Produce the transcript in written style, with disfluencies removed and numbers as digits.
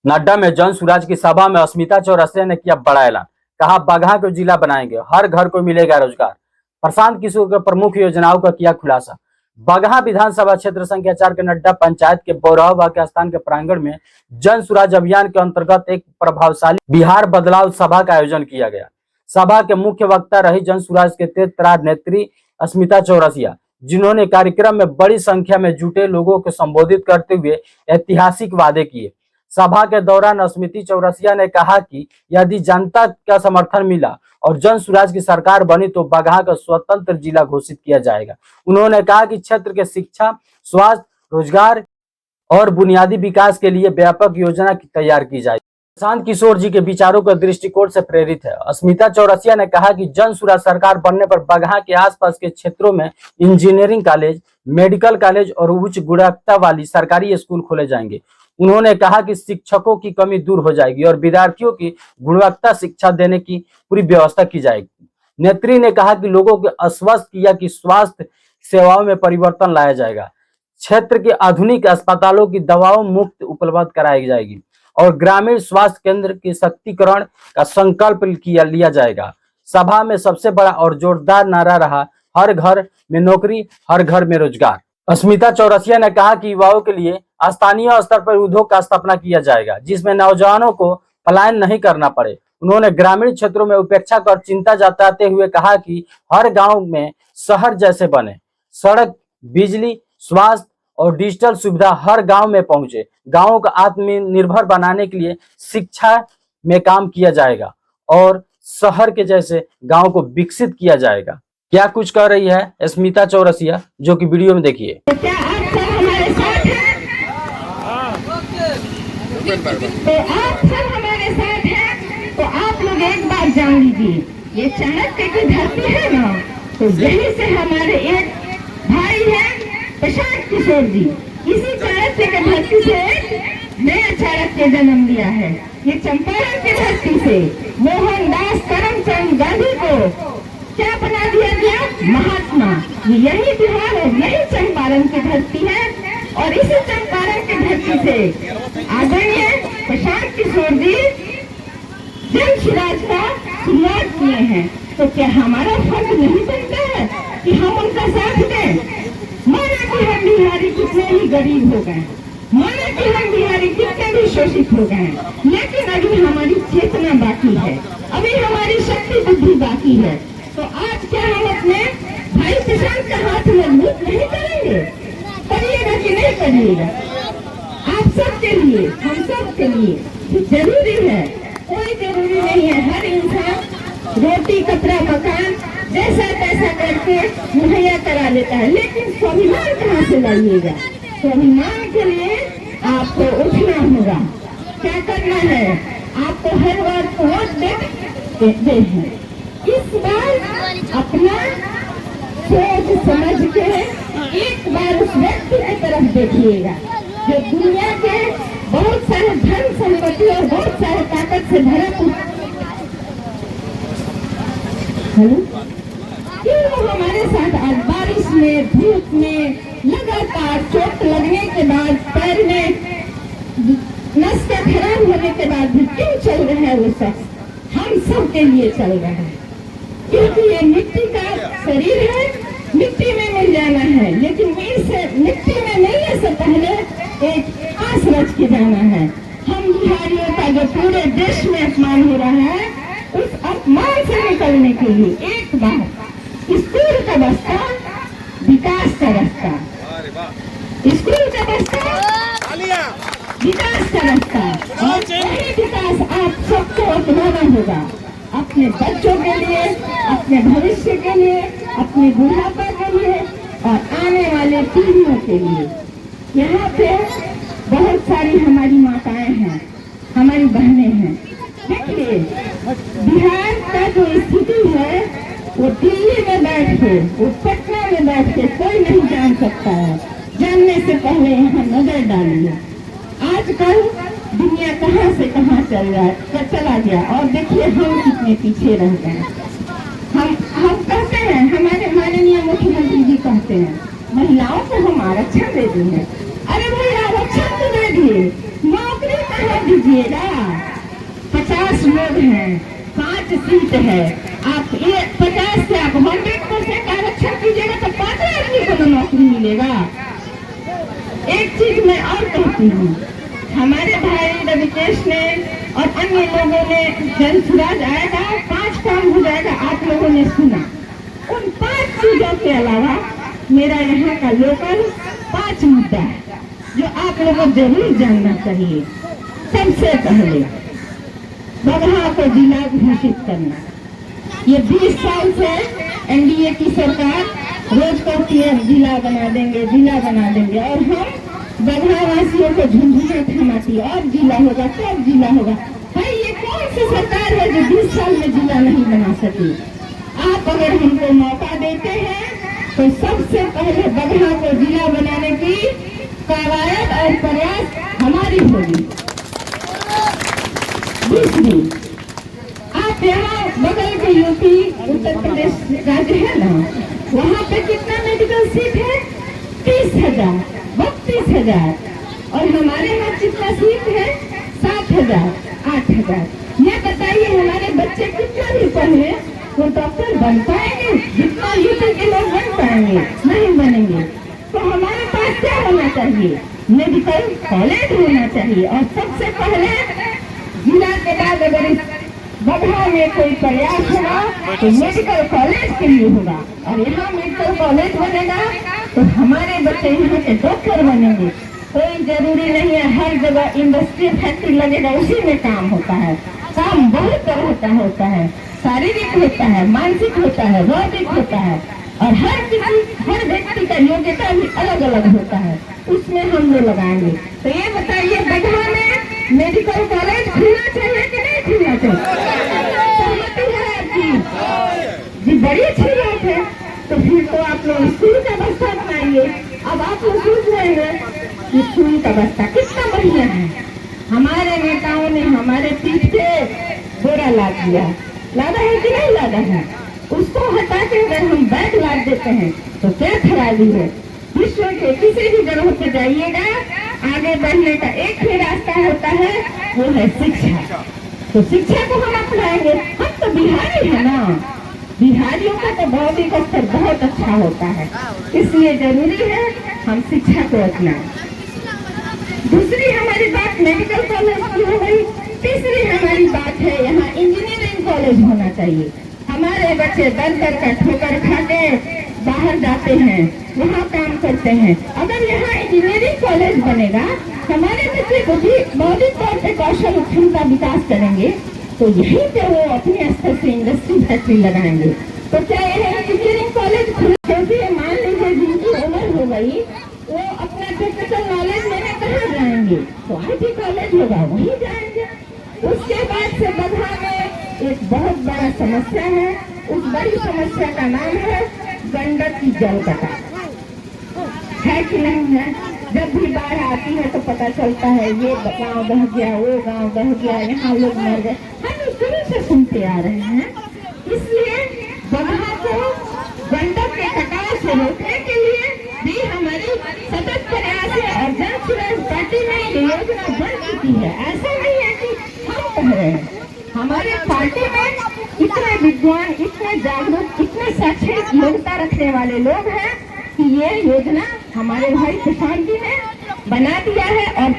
नड्डा में जन सुराज की सभा में अस्मिता चौरसिया ने किया बड़ा ऐलान। कहा बगहा को जिला बनाएंगे, हर घर को मिलेगा रोजगार। प्रशांत किशोर के प्रमुख योजनाओं का किया खुलासा। बगहा विधानसभा क्षेत्र संख्या 4 के नड्डा पंचायत के बौरहवा के स्थान के प्रांगण में जन सुराज अभियान के अंतर्गत एक प्रभावशाली बिहार बदलाव सभा का आयोजन किया गया। सभा के मुख्य वक्ता रही जन सुराज के तेज तरार नेत्री अस्मिता चौरसिया, जिन्होंने कार्यक्रम में बड़ी संख्या में जुटे लोगों को संबोधित करते हुए ऐतिहासिक वादे किए। सभा के दौरान अस्मिता चौरसिया ने कहा कि यदि जनता का समर्थन मिला और जन सुराज की सरकार बनी तो बगहा का स्वतंत्र जिला घोषित किया जाएगा। उन्होंने कहा कि क्षेत्र के शिक्षा, स्वास्थ्य, रोजगार और बुनियादी विकास के लिए व्यापक योजना की तैयार की जाएगी। प्रशांत किशोर जी के विचारों के दृष्टिकोण से प्रेरित है। अस्मिता चौरसिया ने कहा कि जन सुराज सरकार बनने पर बगहा के आसपास के क्षेत्रों में इंजीनियरिंग कॉलेज, मेडिकल कॉलेज और उच्च गुणवत्ता वाली सरकारी स्कूल खोले जाएंगे। उन्होंने कहा कि शिक्षकों की कमी दूर हो जाएगी और विद्यार्थियों की गुणवत्ता शिक्षा देने की पूरी व्यवस्था की जाएगी। नेत्री ने कहा कि लोगों को आश्वस्त किया कि स्वास्थ्य सेवाओं में परिवर्तन लाया जाएगा, क्षेत्र के आधुनिक अस्पतालों की दवाओं मुफ्त उपलब्ध कराई जाएगी और ग्रामीण स्वास्थ्य केंद्र के सशक्तिकरण का संकल्प लिया जाएगा। सभा में सबसे बड़ा और जोरदार नारा रहा, हर घर में नौकरी, हर घर में रोजगार। अस्मिता चौरसिया ने कहा कि युवाओं के लिए स्थानीय स्तर पर उद्योग का स्थापना किया जाएगा, जिसमें नौजवानों को पलायन नहीं करना पड़े। उन्होंने ग्रामीण क्षेत्रों में उपेक्षा कर चिंता जताते हुए कहा कि हर गांव में शहर जैसे बने, सड़क, बिजली, स्वास्थ्य और डिजिटल सुविधा हर गांव में पहुंचे। गांवों को आत्मनिर्भर बनाने के लिए शिक्षा में काम किया जाएगा और शहर के जैसे गांव को विकसित किया जाएगा। क्या कुछ कह रही है अस्मिता चौरसिया, जो कि वीडियो में देखिए। क्या आप सब हमारे साथ हैं? तो आप सब हमारे साथ हैं तो आप लोग एक बार जान लीजिए, ये चाणक्य की धरती है ना, तो यही से हमारे एक भाई है प्रशांत किशोर जी। इसी चाणक्य की धरती से नया चाणक्य जन्म लिया है। ये चंपारण की धरती से मोहनदास करमचंद गांधी को क्या बना दिया गया? महात्मा। यही बिहार है, यही चंपारण की धरती है और इसी चंपारण की धरती से आदरणीय प्रशांत किशोर जी जन सुराज का शुरुआत किए हैं। तो क्या हमारा फर्ज नहीं बनता है कि हम उनका साथ दें? माना कि हम बिहारी कितने ही गरीब हो गए, माना कि हम बिहारी कितने भी शोषित हो गए, लेकिन अभी हमारी चेतना बाकी है, अभी हमारी शक्ति बुद्धि बाकी है। तो आज क्या हम अपने भाई प्रशांत का हाथ मजबूत नहीं करेंगे? करिएगा कि नहीं करिएगा? आप सबके लिए, हम सब के लिए जरूरी है, कोई जरूरी नहीं है। हर इंसान रोटी, कपड़ा, मकान जैसा तैसा करके मुहैया करा लेता है, लेकिन स्वाभिमान कहाँ से लाइएगा? स्वाभिमान के लिए आपको उठना होगा। क्या करना है? आपको हर बार वोट देते हैं। इस बार अपना सोच समझ के एक बार उस व्यक्ति की तरफ देखिएगा जो दुनिया के बहुत सारे धन संपत्ति और बहुत सारे ताकत से भरा क्यों वो हमारे साथ आज बारिश में, धूप में, लगातार चोट लगने के बाद, पैर में नसें खराब होने के बाद भी क्यों चल रहा है? वो शख्स हम सब के लिए चल रहा है, क्योंकि ये मिट्टी का शरीर है, मिट्टी में मिल जाना है, लेकिन मिट्टी में मिलने से पहले एक आस रच के जाना है। हम बिहारियों का जो पूरे देश में अपमान हो रहा है, उस अपमान से निकलने के लिए एक बार स्कूल का बस्ता, विकास का रास्ता, स्कूल का बस्ता, विकास का रास्ता, और वही विकास आप सबको अपनाना होगा अपने बच्चों के लिए, अपने भविष्य के लिए, अपने बुढ़ापा के लिए और आने वाले पीढ़ियों के लिए। यहाँ पे बहुत सारी हमारी माताएं हैं, हमारी बहनें हैं। देखिए बिहार का जो स्थिति है वो दिल्ली में बैठ के, वो पटना में बैठ के कोई नहीं जान सकता है। जानने से पहले यहाँ नजर डालिए आजकल दुनिया कहाँ से कहाँ चला गया और देखिए हम कितने पीछे रह गए। हम कहते हैं, हमारे माननीय मुख्यमंत्री जी कहते हैं महिलाओं को हम आरक्षण दे देंगे। अरे भाई आरक्षण तो दे दिए, नौकरी कहाँ कर दीजिएगा। 50 लोग हैं, 5 सीट है, आप ये 50 से आप 100% आरक्षण कीजिएगा तो 5 आदमी को तो नौकरी मिलेगा। एक चीज मैं और कहती हूँ, हमारे भाई रविकेश ने और अन्य लोगों ने जन सुराज आएगा, 5 काम हो जाएगा, आप लोगों ने सुना। उन 5 चीजों के अलावा मेरा यहाँ का लोकल 5 मुद्दा है जो आप लोगों को जरूर जानना चाहिए। सबसे पहले बगहा को जिला घोषित करना। ये 20 साल से एनडीए की सरकार रोज कहती है जिला बना देंगे, जिला बना देंगे, और हम बगहा वासियों को झुंझुना थमाती है, अब जिला होगा तब जिला होगा। भाई ये कौन सी सरकार है जो 20 साल में जिला नहीं बना सकी? आप अगर हमको मौका देते हैं तो सबसे पहले बगहा को जिला बनाने की कवायद और प्रयास हमारी होगी। दूसरी, आप यहाँ बगल के यूपी उत्तर प्रदेश राज्य है ना, वहाँ पे कितना मेडिकल सीट है? 30,000, 32,000, और हमारे यहाँ कितना सीट है? 7,000, 8,000। ये बताइए हमारे बच्चे कितना भी पढ़े वो डॉक्टर बन पाएंगे? जितना यूपी के लोग बन पाएंगे? नहीं बनेंगे। तो हमारे पास क्या होना चाहिए? मेडिकल कॉलेज होना चाहिए, और सबसे पहले जिला के बाद अगर इस बगहा में कोई प्रयास होगा तो मेडिकल कॉलेज के लिए होगा, और यहाँ मेडिकल कॉलेज बनेगा तो हमारे बच्चे यहाँ के डॉक्टर बनेंगे। कोई जरूरी नहीं है हर जगह इंडस्ट्री फैक्ट्री लगेगा उसी में काम होता है। काम बहुत तरह होता है, शारीरिक होता है, मानसिक होता है, बौद्धिक होता है, और हर व्यक्ति का योग्यता भी अलग अलग होता है, उसमें हम लोग लगाएंगे। तो ये बताइए बगहा में मेडिकल कॉलेज खुलना चाहिए कि नहीं खुलना चाहिए? सहमति है आपकी? जी बड़ी अच्छी बात है। तो फिर तो आप लोग स्कूल का बस्ता बनाइए। अब आप लोग सोच रहे हैं कि स्कूल का बस्ता कितना बढ़िया है। हमारे नेताओं ने हमारे पीठ पे बोरा लाद दिया, लादा है कि नहीं लादा है? उसको हटा के अगर हम बैग लाद देते हैं तो क्या खराबी है? विश्व के किसी भी जगह पे जाइएगा, आगे बढ़ने का एक ही रास्ता होता है, वो है शिक्षा। तो शिक्षा को हम अपनाएंगे। हम तो बिहारी है ना, बिहारियों का तो बौद्धिक स्तर बहुत अच्छा होता है, इसलिए जरूरी है हम शिक्षा को अपनाएं। दूसरी हमारी बात मेडिकल कॉलेज की हो गई। तीसरी हमारी बात है यहाँ इंजीनियरिंग कॉलेज होना चाहिए। हमारे बच्चे दर का ठोकर खाते बाहर जाते हैं, वहाँ काम करते हैं। अगर यहाँ इंजीनियरिंग कॉलेज बनेगा, हमारे बच्चे को भी बौद्धिक तौर पे कौशल क्षमता विकास करेंगे, तो यहीं पे वो अपने स्तर से इंडस्ट्री फैक्ट्री लगाएंगे। तो क्या यह इंजीनियरिंग कॉलेज क्योंकि मान लीजिए जिनकी उम्र हो गई वो अपना टेक्निकल नॉलेज लेने कहाँ जाएंगे? तो IT कॉलेज होगा, वहीं जाएंगे। उसके बाद से बगहा में एक बहुत बड़ा समस्या है, उस बड़ी समस्या का नाम है गंडक की जल कटाव। है कि नहीं है? जब भी बाढ़ आती है तो पता चलता है ये गांव बह गया, वो गांव बह गया, यहाँ लोग मर गए, हम शुरू से सुनते आ रहे हैं। इसलिए बगहा को गंडक के कटाव से रोकने के लिए भी हमारी सतत प्रयास है, और जन सुराज पार्टी में ये योजना बन चुकी है। ऐसा नहीं है कि हम कह रहे हैं, हमारे पार्टी में इतने विद्वान, इतने जागरूक, इतने शैक्षणिक योग्यता रखने वाले लोग हैं कि ये योजना हमारे भाई किसान जी ने बना दिया है। और